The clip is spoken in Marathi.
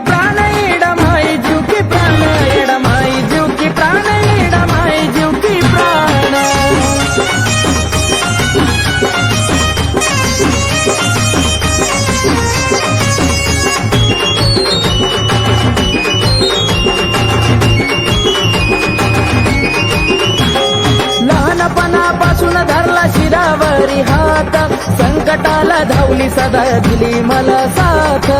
प्राण एडा माई जीव की प्राण एडा माई जीव की प्राण एडा माई जीव की प्राण लहानपणापासून धरला शिरावरी हात संकटाला धावली सदा दिली मला साथ